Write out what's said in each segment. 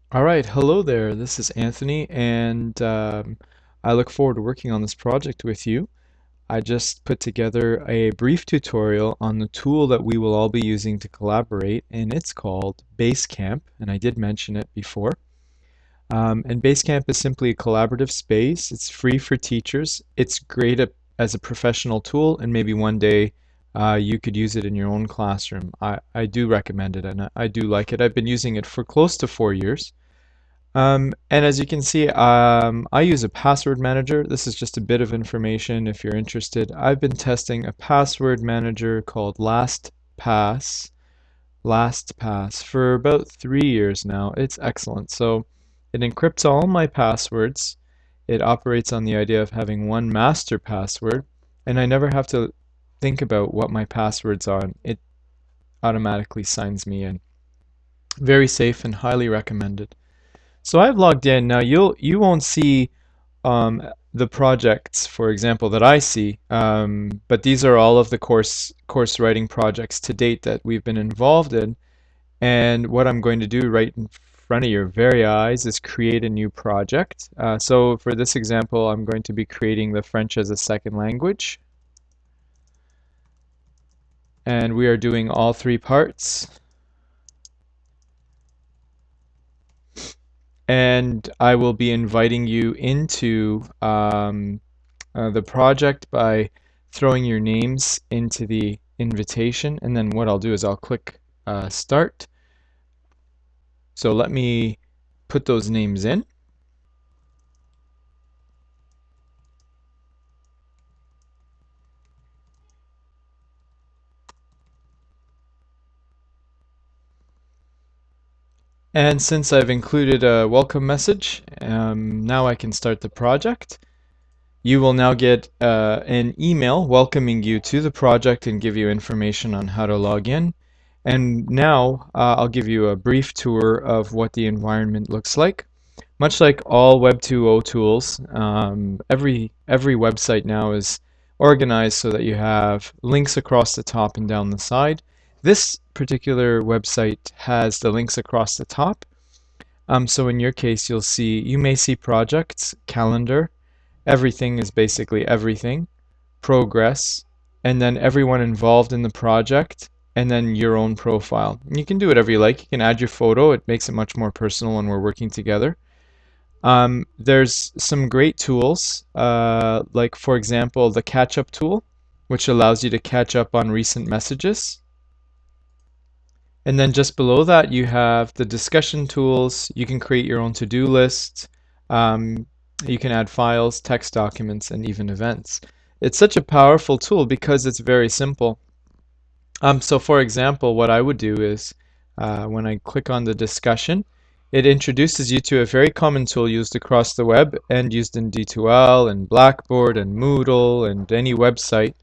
All right, hello there. This is Anthony, and I look forward to working on this project with you. I just put together a brief tutorial on the tool that we will all be using to collaborate, and it's called Basecamp, and I did mention it before. And Basecamp is simply a collaborative space. It's free for teachers. It's great as a professional tool, and maybe one day you could use it in your own classroom. I do recommend it, and I do like it. I've been using it for close to 4 years. And as you can see, I use a password manager. This is just a bit of information if you're interested. I've been testing a password manager called LastPass for about 3 years now. It's excellent. So it encrypts all my passwords. It operates on the idea of having one master password, and I never have to think about what my passwords are. It automatically signs me in. Very safe and highly recommended. So I've logged in. Now you won't see the projects, for example, that I see, but these are all of the course writing projects to date that we've been involved in. And what I'm going to do right in front of your very eyes is create a new project. So for this example, I'm going to be creating the French as a second language, and we are doing all three parts. And I will be inviting you into the project by throwing your names into the invitation, and then what I'll do is I'll click start. So let me put those names in. And since I've included a welcome message, now I can start the project. You will now get an email welcoming you to the project and give you information on how to log in. And now I'll give you a brief tour of what the environment looks like. Much like all Web 2.0 tools, every website now is organized so that you have links across the top and down the side. This particular website has the links across the top. So in your case, you may see projects, calendar, everything is basically everything, progress, and then everyone involved in the project, and then your own profile. You can do whatever you like. You can add your photo. It makes it much more personal when we're working together. There's some great tools, like for example, the catch up tool, which allows you to catch up on recent messages. And then just below that, you have the discussion tools. You can create your own to-do list. Um, you can add files, text documents, and even events. It's such a powerful tool because it's very simple. So for example, what I would do is when I click on the discussion, it introduces you to a very common tool used across the web and used in D2L and Blackboard and Moodle and any website.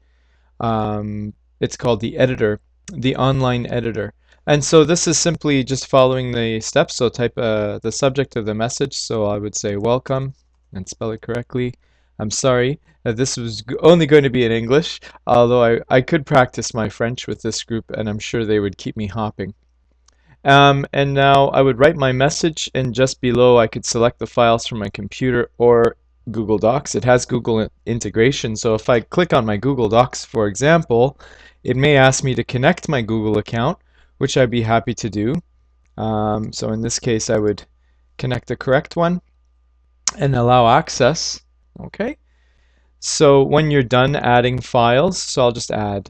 It's called the editor, the online editor. And so this is simply just following the steps. So type the subject of the message. So I would say welcome and spell it correctly. I'm sorry, this was only going to be in English, although I could practice my French with this group and I'm sure they would keep me hopping. And now I would write my message, and just below I could select the files from my computer or Google Docs. It has Google integration, so if I click on my Google Docs, for example, it may ask me to connect my Google account, which I'd be happy to do. So in this case, I would connect the correct one and allow access. Okay. So when you're done adding files, so I'll just add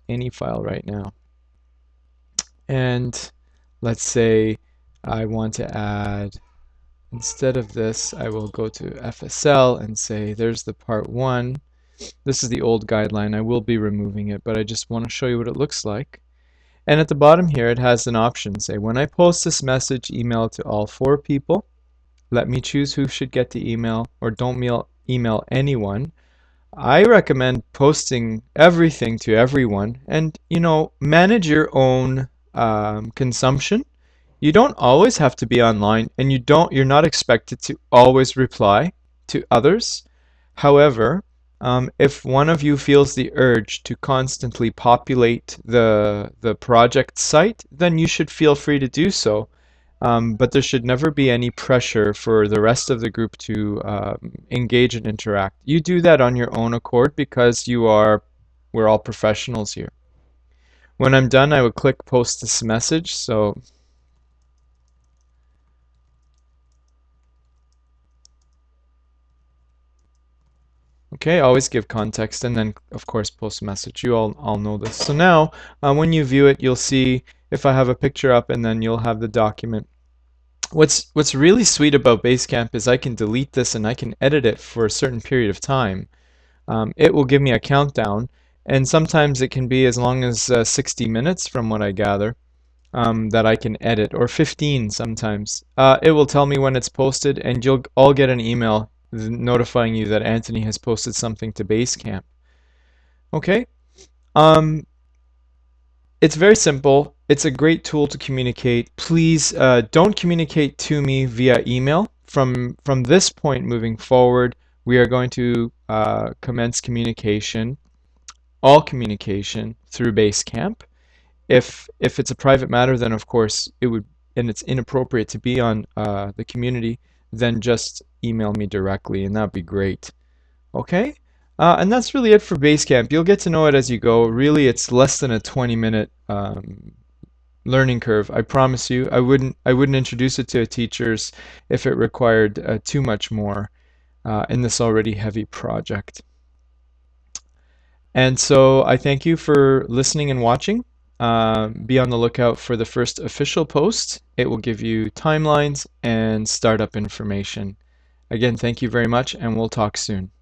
any file right now. And let's say I want to add, instead of this, I will go to FSL and say there's the part one. This is the old guideline. I will be removing it, but I just want to show you what it looks like. And at the bottom here, it has an option. Say, when I post this message, email to all 4 people. Let me choose who should get the email, or don't email anyone. I recommend posting everything to everyone, and manage your own consumption. You don't always have to be online, and you're not expected to always reply to others. However, if one of you feels the urge to constantly populate the project site, then you should feel free to do so. but there should never be any pressure for the rest of the group to engage and interact. You do that on your own accord because we're all professionals here. When I'm done, I would click post this message. So okay, always give context and then of course post message. You all know this. So now when you view it, you'll see if I have a picture up and then you'll have the document. What's really sweet about Basecamp is I can delete this and I can edit it for a certain period of time. It will give me a countdown, and sometimes it can be as long as 60 minutes from what I gather, that I can edit, or 15 sometimes. It will tell me when it's posted, and you'll all get an email notifying you that Anthony has posted something to Basecamp. Okay? Um, it's very simple. It's a great tool to communicate. Please don't communicate to me via email. From this point moving forward, we are going to commence communication, all communication through Basecamp. If it's a private matter, then of course it would, and it's inappropriate to be on the community, then just email me directly, and that'd be great. Okay? And that's really it for Basecamp. You'll get to know it as you go. Really, it's less than a 20-minute learning curve. I promise you. I wouldn't introduce it to teachers if it required too much more in this already heavy project. And so I thank you for listening and watching. Be on the lookout for the first official post. It will give you timelines and startup information. Again, thank you very much, and we'll talk soon.